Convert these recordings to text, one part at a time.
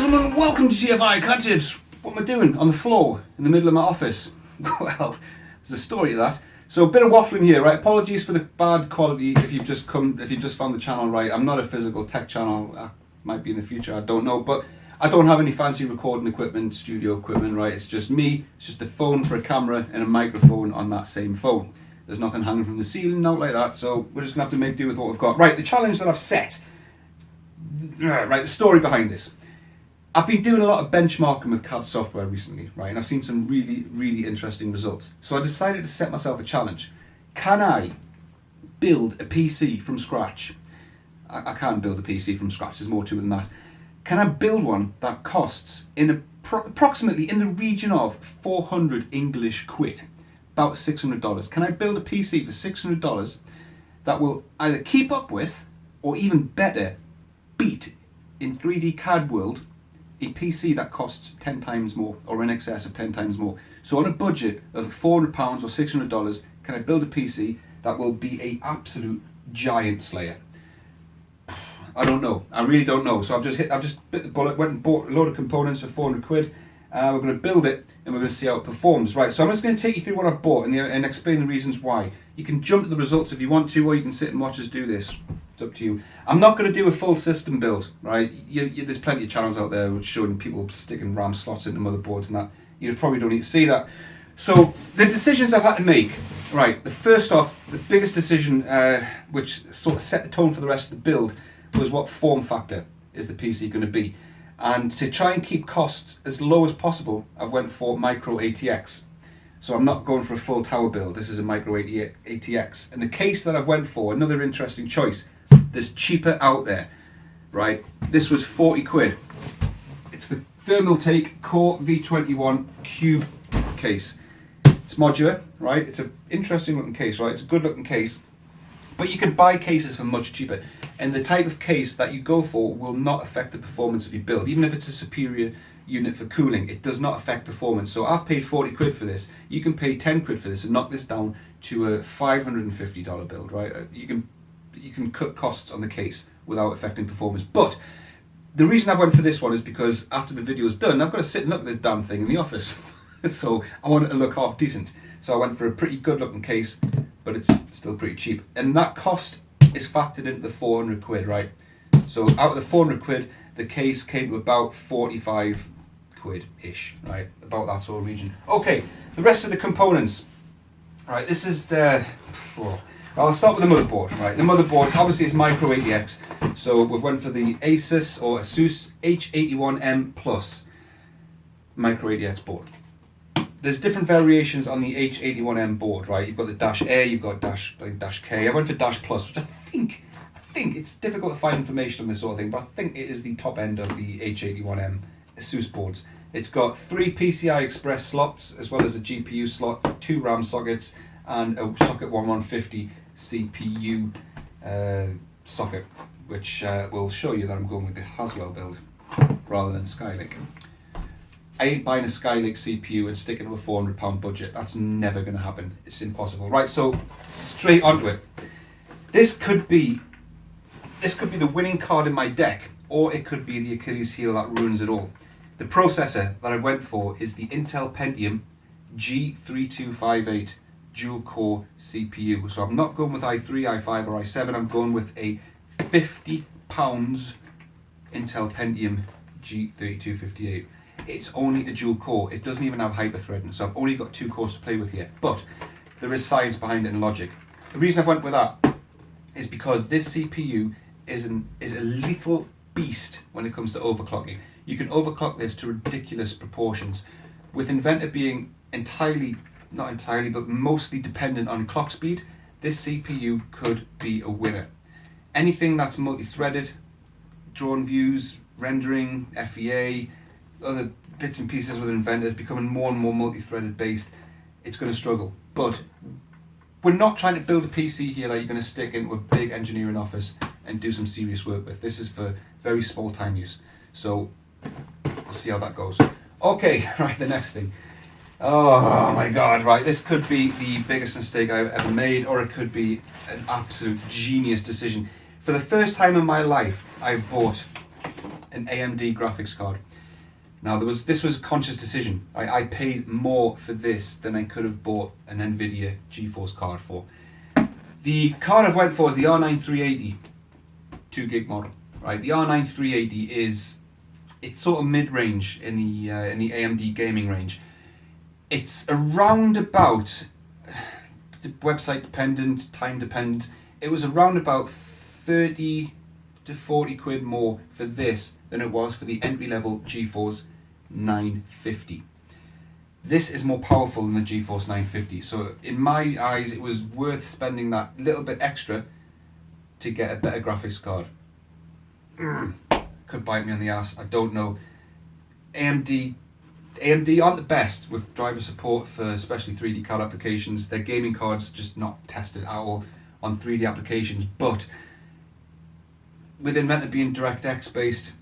gentlemen, welcome to TFI CAD Tips. What am I doing on the floor in the middle of my office? Well, there's a story to that. So a bit of waffling here, right? Apologies for the bad quality if you've just found the channel, right? I'm not a physical tech channel. I might be in the future, I don't know, but I don't have any fancy recording equipment, studio equipment, right? It's just me, it's just a phone for a camera and a microphone on that same phone. There's nothing hanging from the ceiling out like that, so we're just gonna have to make do with what we've got. Right, the challenge that I've set, right, the story behind this. I've been doing a lot of benchmarking with CAD software recently, right, and I've seen some really interesting results. So I decided to set myself a challenge. Can I build a PC from scratch? I can't build a PC from scratch, there's more to it than that. Can I build one that costs approximately in the region of 400 English quid, about $600? Can I build a PC for $600 that will either keep up with, or even better, beat in 3D CAD world, a PC that costs 10 times more, or in excess of 10 times more? So on a budget of £400 or $600, can I build a PC that will be an absolute giant slayer? I don't know. I really don't know. So I've just bit the bullet, went and bought a load of components for 400 quid. We're going to build it and we're going to see how it performs. Right, so I'm just going to take you through what I've bought and explain the reasons why. You can jump to the results if you want to, or you can sit and watch us do this. It's up to you. I'm not going to do a full system build, right? There's plenty of channels out there which showing people sticking RAM slots into motherboards and that. You probably don't need to see that. So the decisions I've had to make, right, the first off, the biggest decision which sort of set the tone for the rest of the build was what form factor is the PC going to be. And to try and keep costs as low as possible, I went for micro ATX. So I'm not going for a full tower build, this is a micro ATX. And the case that I went for, another interesting choice, there's cheaper out there, right? This was 40 quid. It's the Thermaltake Core V21 Cube case. It's modular, right? It's an interesting looking case, right? It's a good looking case. But you can buy cases for much cheaper. And the type of case that you go for will not affect the performance of your build. Even if it's a superior unit for cooling, it does not affect performance. So I've paid 40 quid for this. You can pay 10 quid for this and knock this down to a $550 build, right? You can cut costs on the case without affecting performance. But the reason I went for this one is because after the video's done, I've got to sit and look at this damn thing in the office. So I want it to look half decent. So I went for a pretty good looking case, but it's still pretty cheap. And that cost is factored into the 400 quid, right? So out of the 400 quid, the case came to about 45 quid-ish, right? About that sort of region. Okay, the rest of the components. All right, this is the... I'll start with the motherboard, right? The motherboard obviously is micro ATX. So we've went for the Asus or Asus H81M Plus micro ATX board. There's different variations on the H81M board, right? You've got the Dash A, you've got Dash K. I went for Dash Plus, which I think it's difficult to find information on this sort of thing, but I think it is the top end of the H81M Asus boards. It's got 3 PCI Express slots, as well as a GPU slot, 2 RAM sockets, and a socket 1150 CPU socket, which will show you that I'm going with the Haswell build rather than Skylake. I ain't buying a Skylake CPU and sticking to a £400 budget. That's never going to happen. It's impossible. Right, so straight onto it. This could be the winning card in my deck, or it could be the Achilles heel that ruins it all. The processor that I went for is the Intel Pentium G3258 dual core CPU. So I'm not going with i3, i5 or i7. I'm going with a £50 Intel Pentium G3258. It's only a dual core. It doesn't even have hyper-threading, so I've only got 2 cores to play with here. But there is science behind it and logic. The reason I went with that is because this CPU is a lethal beast when it comes to overclocking. You can overclock this to ridiculous proportions. With Inventor being not entirely, but mostly dependent on clock speed, this CPU could be a winner. Anything that's multi-threaded, drawn views, rendering, FEA, other bits and pieces with Inventor is becoming more and more multi-threaded based, it's going to struggle. But we're not trying to build a PC here that you're going to stick into a big engineering office and do some serious work with. This is for very small time use. So we'll see how that goes. Okay, right, the next thing. Oh my god, right, this could be the biggest mistake I've ever made, or it could be an absolute genius decision. For the first time in my life, I've bought an AMD graphics card. Now this was a conscious decision. I paid more for this than I could have bought an Nvidia GeForce card for. The card I've went for is the R9 380 2 gig model. Right, the R9 380 it's sort of mid-range in the AMD gaming range. It's around about, website dependent, time dependent, it was around about 30 to 40 quid more for this than it was for the entry-level GeForce 950. This is more powerful than the GeForce 950, so in my eyes it was worth spending that little bit extra to get a better graphics card. Could bite me on the ass, I don't know. AMD aren't the best with driver support for especially 3D CAD applications. Their gaming cards just not tested at all on 3D applications, but with Inventor being DirectX based,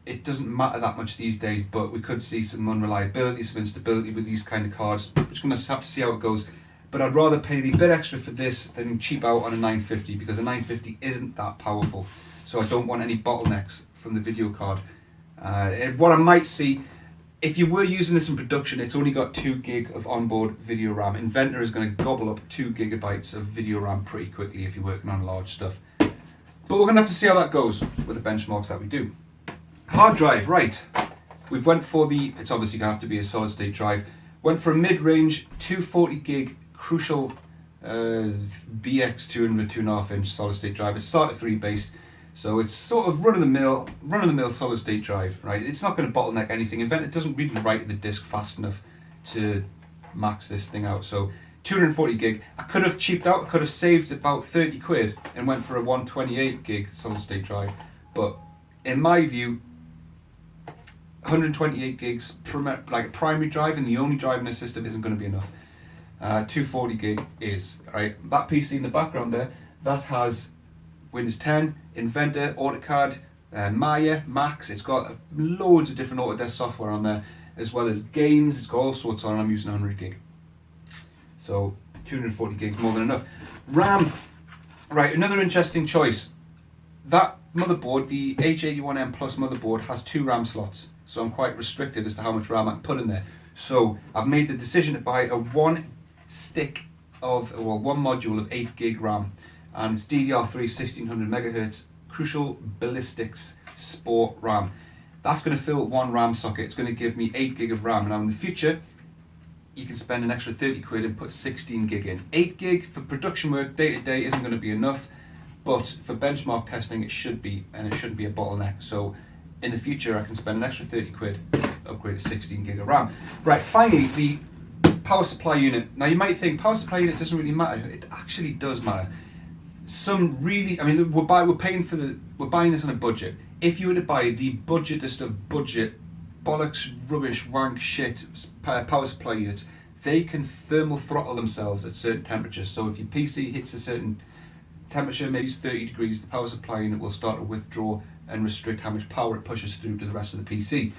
it doesn't matter that much these days, but we could see some unreliability, some instability with these kind of cards. We're just going to have to see how it goes. But I'd rather pay the bit extra for this than cheap out on a 950, because a 950 isn't that powerful. So I don't want any bottlenecks from the video card. What I might see, if you were using this in production, it's only got 2 gig of onboard video RAM. Inventor is going to gobble up 2 gigabytes of video RAM pretty quickly if you're working on large stuff. But we're going to have to see how that goes with the benchmarks that we do. Hard drive, right. We went for it's obviously going to have to be a solid state drive. Went for a mid-range 240 gig Crucial BX 200 2.5 inch solid state drive. It's SATA 3 based, so it's sort of run of the mill solid state drive, right? It's not going to bottleneck anything. Inventor doesn't really write the disk fast enough to max this thing out. So 240 gig. I could have cheaped out. I could have saved about 30 quid and went for a 128 gig solid state drive. But in my view, 128 gigs like a primary drive and the only drive in the system isn't going to be enough. 240 gig is, right? That PC in the background there, that has Windows 10, Inventor, AutoCAD, Maya, Max. It's got loads of different Autodesk software on there, as well as games. It's got all sorts on. I'm using 100 gig. So 240 gigs more than enough. RAM, right, another interesting choice. That motherboard, the H81M Plus motherboard, has 2 RAM slots. So I'm quite restricted as to how much RAM I can put in there. So I've made the decision to buy a one module of 8 gig RAM, and it's DDR3 1600 megahertz Crucial Ballistics Sport RAM. That's going to fill 1 RAM socket. It's going to give me 8 gig of RAM. Now in the future, you can spend an extra 30 quid and put 16 gig in. 8 gig for production work day to day isn't going to be enough, but for benchmark testing it should be, and it shouldn't be a bottleneck. So in the future I can spend an extra 30 quid, upgrade to 16 gig of RAM. Right, finally, the power supply unit. Now you might think power supply unit doesn't really matter. It actually does matter. We're buying this on a budget. If you were to buy the budgetest of budget, bollocks, rubbish, wank, shit power supply units, they can thermal throttle themselves at certain temperatures. So if your PC hits a certain temperature, maybe it's 30 degrees, the power supply unit will start to withdraw and restrict how much power it pushes through to the rest of the PC.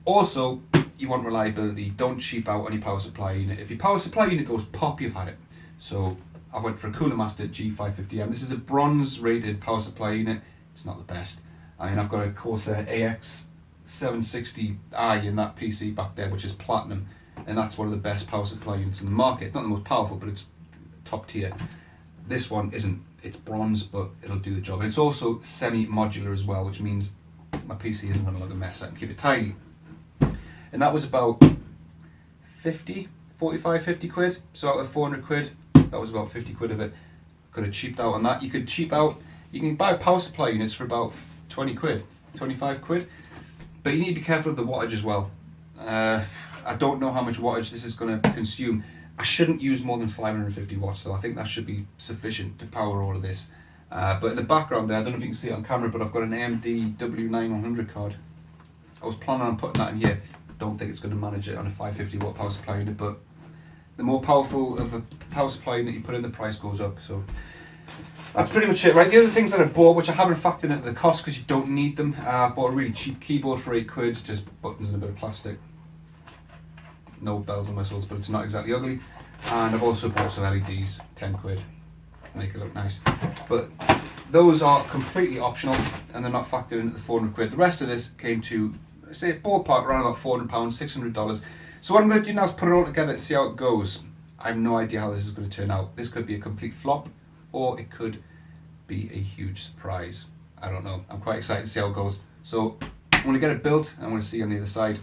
Also, you want reliability. Don't cheap out on your power supply unit. If your power supply unit goes pop, you've had it. So I went for a Cooler Master G550M. This is a bronze rated power supply unit. It's not the best. I mean, I've got a Corsair AX760i in that PC back there, which is platinum, and that's one of the best power supply units in the market. It's not the most powerful, but it's top tier. This one isn't. It's bronze, but it'll do the job. And it's also semi-modular as well, which means my PC isn't going to look a mess. I can keep it tidy. And that was about 50 quid. So out of 400 quid, that was about 50 quid of it. Could have cheaped out on that. You could cheap out, you can buy power supply units for about 20 quid, 25 quid. But you need to be careful of the wattage as well. I don't know how much wattage this is going to consume. I shouldn't use more than 550 watts, so I think that should be sufficient to power all of this. But in the background there, I don't know if you can see it on camera, but I've got an AMD W9100 card. I was planning on putting that in here. Don't think it's going to manage it on a 550 watt power supply unit, but the more powerful of a power supply unit you put in, the price goes up. So that's pretty much it, right? The other things that I bought, which I haven't factored into the cost because you don't need them, I bought a really cheap keyboard for 8 quid, just buttons and a bit of plastic. No bells and whistles, but it's not exactly ugly. And I've also bought some LEDs, 10 quid, make it look nice. But those are completely optional and they're not factored into the 400 quid. The rest of this came to say ballpark around about £400, $600. So what I'm going to do now is put it all together and see how it goes. I have no idea how this is going to turn out. This could be a complete flop, or it could be a huge surprise. I don't know. I'm quite excited to see how it goes. So I'm going to get it built and I'm going to see you on the other side.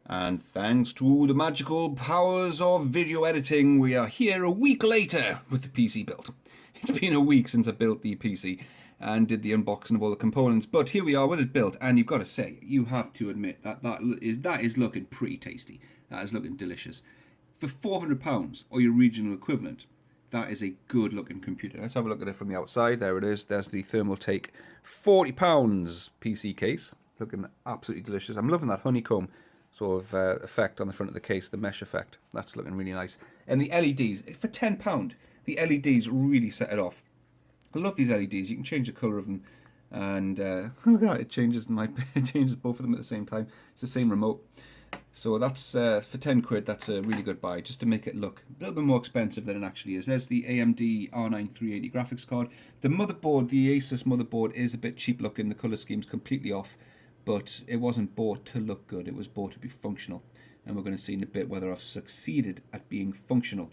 And thanks to the magical powers of video editing, we are here a week later with the PC built. It's been a week since I built the PC and did the unboxing of all the components, but here we are with it built, and you've got to say, you have to admit that that is looking pretty tasty. That is looking delicious. For £400, or your regional equivalent, that is a good looking computer. Let's have a look at it from the outside. There it is. There's the Thermaltake £40 PC case. Looking absolutely delicious. I'm loving that honeycomb sort of effect on the front of the case, the mesh effect. That's looking really nice. And the LEDs, for £10, the LEDs really set it off. I love these LEDs. You can change the colour of them, and look at that, it changes it changes both of them at the same time. It's the same remote. So that's for 10 quid. That's a really good buy, just to make it look a little bit more expensive than it actually is. There's the AMD R9 380 graphics card. The motherboard, the Asus motherboard, is a bit cheap looking. The colour scheme's completely off, but it wasn't bought to look good. It was bought to be functional, and we're going to see in a bit whether I've succeeded at being functional.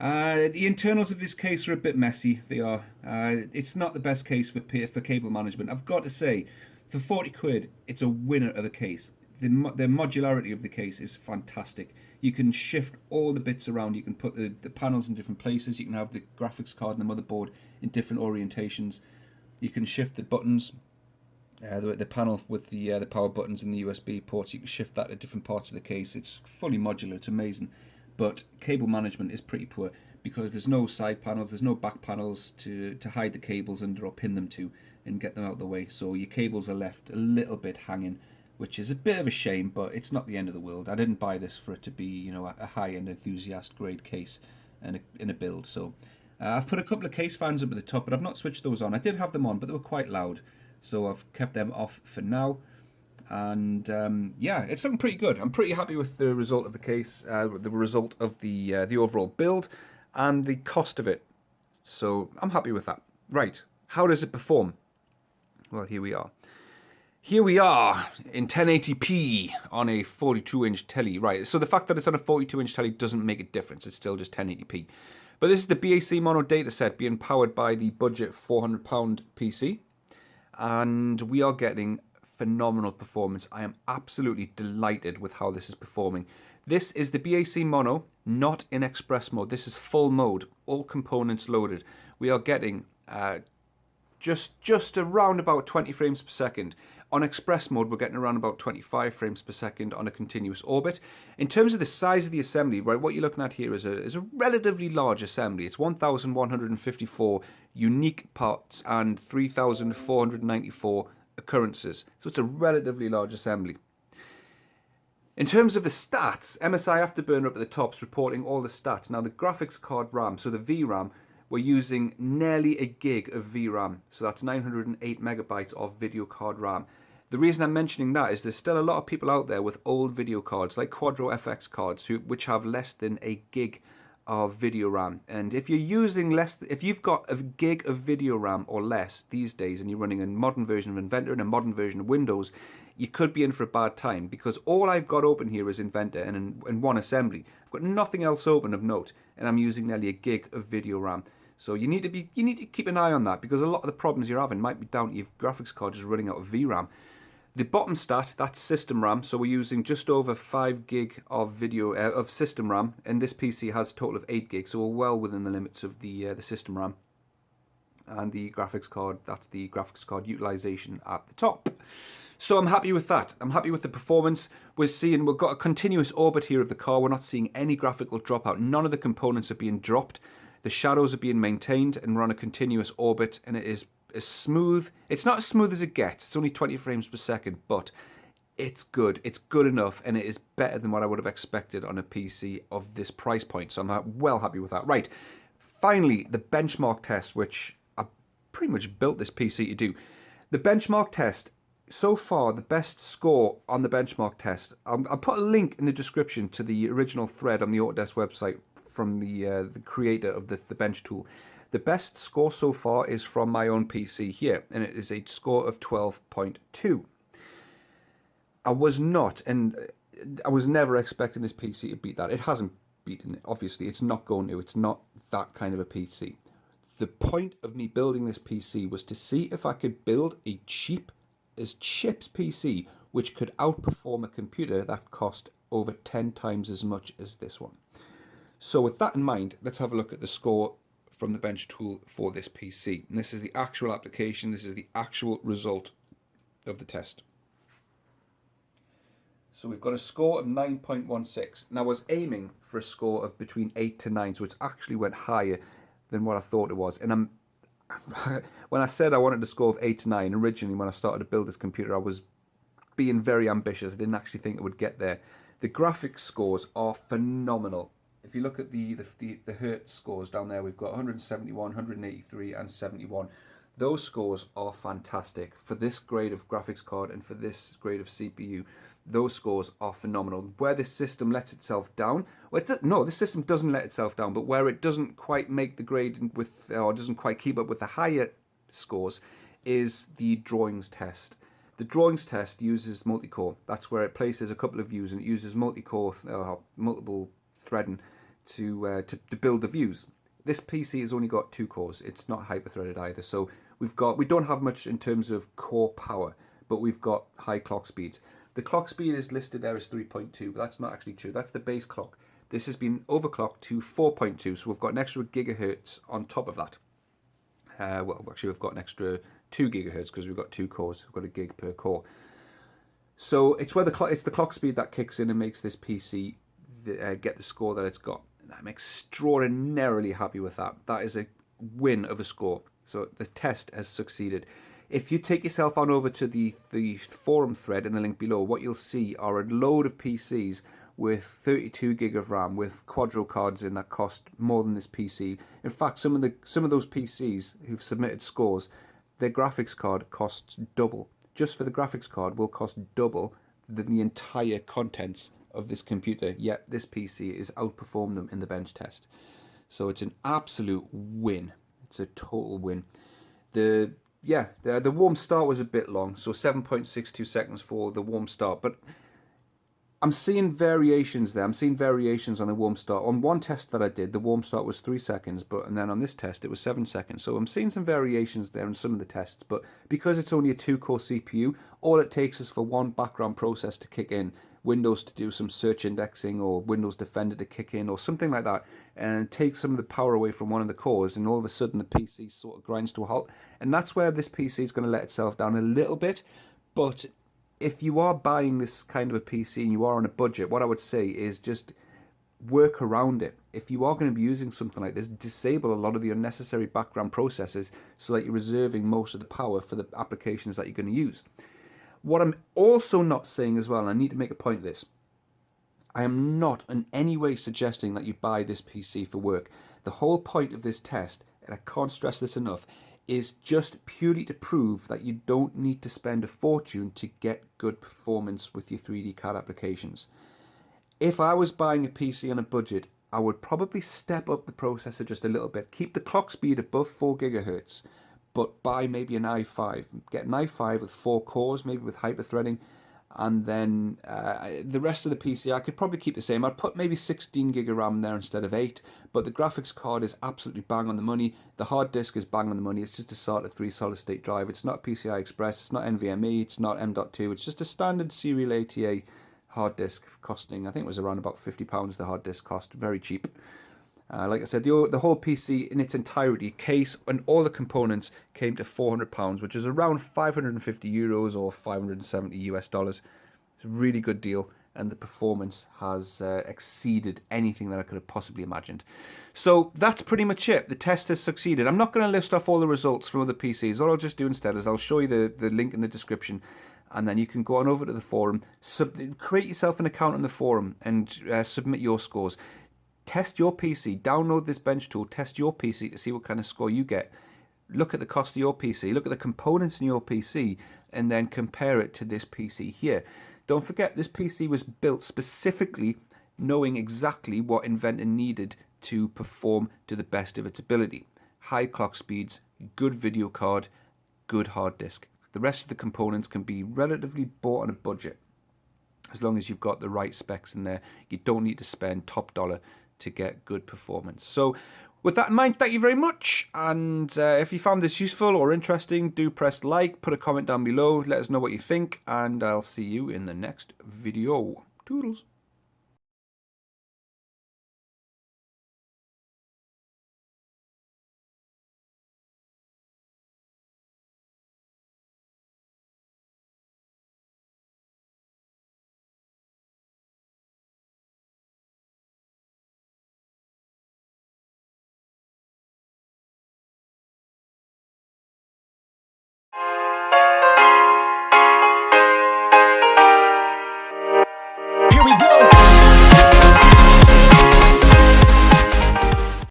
The internals of this case are a bit messy. They are. It's not the best case for cable management. I've got to say, for 40 quid, it's a winner of a case. The modularity of the case is fantastic. You can shift all the bits around. You can put the panels in different places. You can have the graphics card and the motherboard in different orientations. You can shift the buttons. The panel with the power buttons and the USB ports, you can shift that to different parts of the case. It's fully modular. It's amazing. But cable management is pretty poor because there's no side panels, there's no back panels to hide the cables under or pin them to and get them out of the way. So your cables are left a little bit hanging, which is a bit of a shame, but it's not the end of the world. I didn't buy this for it to be, you know, a high-end enthusiast grade case in a build. So I've put a couple of case fans up at the top, but I've not switched those on. I did have them on, but they were quite loud, so I've kept them off for now. And yeah, it's looking pretty good. I'm pretty happy with the result of the case, the result of the overall build, and the cost of it. So I'm happy with that. Right, how does it perform? Well, here we are. Here we are in 1080p on a 42-inch telly. Right, so the fact that it's on a 42-inch telly doesn't make a difference. It's still just 1080p. But this is the BAC Mono dataset being powered by the budget £400 PC. And we are getting phenomenal performance. I am absolutely delighted with how this is performing. This is the BAC Mono, not in Express mode. This is full mode, all components loaded. We are getting just around about 20 frames per second. On Express mode, we're getting around about 25 frames per second on a continuous orbit. In terms of the size of the assembly, right, what you're looking at here is a relatively large assembly. It's 1,154 unique parts and 3,494 occurrences. So it's a relatively large assembly. In terms of the stats, MSI Afterburner up at the top is reporting all the stats. Now the graphics card RAM, so the VRAM, we're using nearly a gig of VRAM. So that's 908 megabytes of video card RAM. The reason I'm mentioning that is there's still a lot of people out there with old video cards, like Quadro FX cards, which have less than a gig of video RAM. And if you're using if you've got a gig of video RAM or less these days, and you're running a modern version of Inventor and a modern version of Windows, you could be in for a bad time, because all I've got open here is Inventor and one assembly. I've got nothing else open of note, and I'm using nearly a gig of video RAM. So you need to keep an eye on that, because a lot of the problems you're having might be down to your graphics card just running out of VRAM. The bottom stat, that's system RAM, so we're using just over 5 gig of of system RAM, and this PC has a total of 8 gig, so we're well within the limits of the system RAM. And the graphics card, that's the graphics card utilization at the top. So I'm happy with that. I'm happy with the performance. We've got a continuous orbit here of the car. We're not seeing any graphical dropout. None of the components are being dropped. The shadows are being maintained, and we're on a continuous orbit, and it is as smooth. It's not as smooth as it gets. It's only 20 frames per second, but it's good. It's good enough, and it is better than what I would have expected on a PC of this price point. So I'm well happy with that. Right, finally, the benchmark test, which I pretty much built this PC to do. The benchmark test, so far, the best score on the benchmark test, I'll put a link in the description to the original thread on the Autodesk website from the creator of the bench tool. The best score so far is from my own PC here, and it is a score of 12.2. I was not, and I was never expecting this PC to beat that. It hasn't beaten it, obviously. It's not going to. It's not that kind of a PC. The point of me building this PC was to see if I could build a cheap as chips PC which could outperform a computer that cost over 10 times as much as this one. So with that in mind, let's have a look at the score from the bench tool for this PC. And this is the actual application. This is the actual result of the test. So we've got a score of 9.16. Now I was aiming for a score of between 8 to 9, so it's actually went higher than what I thought it was. And when I said I wanted a score of 8 to 9, originally when I started to build this computer, I was being very ambitious. I didn't actually think it would get there. The graphics scores are phenomenal. If you look at the Hertz scores down there, we've got 171, 183 and 71. Those scores are fantastic for this grade of graphics card and for this grade of CPU. Those scores are phenomenal. Where this system lets itself down, well, no, this system doesn't let itself down, but where it doesn't quite make the grade with, or doesn't quite keep up with the higher scores, is the drawings test. The drawings test uses multi-core. That's where it places a couple of views, and it uses multi-core, multiple threading to build the views. This PC has only got 2 cores. It's not hyper-threaded either, so we don't have much in terms of core power, but we've got high clock speeds. The clock speed is listed there as 3.2, but that's not actually true. That's the base clock. This has been overclocked to 4.2, so we've got an extra gigahertz on top of that. Well, actually, we've got an extra 2 gigahertz because we've got 2 cores. We've got a gig per core. So it's where it's the clock speed that kicks in and makes this PC get the score that it's got. And I'm extraordinarily happy with that. That is a win of a score. So the test has succeeded. If you take yourself on over to the forum thread in the link below, what you'll see are a load of PCs with 32 gig of RAM with Quadro cards in that cost more than this PC. In fact, some of those PCs who've submitted scores, their graphics card costs double. Just for the graphics card will cost double than the entire contents of this computer. Yet this PC is outperformed them in the bench test. So it's an absolute win. It's a total win. The warm start was a bit long, so 7.62 seconds for the warm start, but I'm seeing variations there. I'm seeing variations on the warm start. On one test that I did, the warm start was 3 seconds, and then on this test it was 7 seconds. So I'm seeing some variations there in some of the tests, but because it's only a 2-core CPU, all it takes is for one background process to kick in, Windows to do some search indexing or Windows Defender to kick in or something like that, and take some of the power away from one of the cores, and all of a sudden the PC sort of grinds to a halt. And that's where this PC is going to let itself down a little bit. But if you are buying this kind of a PC and you are on a budget, what I would say is just work around it. If you are going to be using something like this, disable a lot of the unnecessary background processes so that you're reserving most of the power for the applications that you're going to use. What I'm also not saying as well, and I need to make a point of this, I am not in any way suggesting that you buy this PC for work. The whole point of this test, and I can't stress this enough, is just purely to prove that you don't need to spend a fortune to get good performance with your 3D CAD applications. If I was buying a PC on a budget, I would probably step up the processor just a little bit, keep the clock speed above 4 gigahertz, but buy maybe an i5. Get an i5 with 4 cores, maybe with hyper-threading, and then the rest of the PC I could probably keep the same. I'd put maybe 16 gig of RAM there instead of 8, but the graphics card is absolutely bang on the money. The hard disk is bang on the money. It's just a SATA 3 solid state drive. It's not PCI Express, it's not NVMe, it's not M.2, it's just a standard serial ATA hard disk costing, I think it was around about £50 the hard disk cost, very cheap. Like I said, the whole PC in its entirety, case and all the components, came to £400, which is around 550 euros or 570 US dollars. It's a really good deal, and the performance has exceeded anything that I could have possibly imagined. So that's pretty much it. The test has succeeded. I'm not going to list off all the results from other PCs. What I'll just do instead is I'll show you the link in the description, and then you can go on over to the forum, create yourself an account on the forum, and submit your scores. Test your PC, download this bench tool, test your PC to see what kind of score you get. Look at the cost of your PC, look at the components in your PC, and then compare it to this PC here. Don't forget, this PC was built specifically knowing exactly what Inventor needed to perform to the best of its ability. High clock speeds, good video card, good hard disk. The rest of the components can be relatively bought on a budget. as long as you've got the right specs in there. You don't need to spend top dollar to get good performance. So with that in mind, thank you very much. And if you found this useful or interesting, do press like, put a comment down below, let us know what you think, and I'll see you in the next video. Toodles.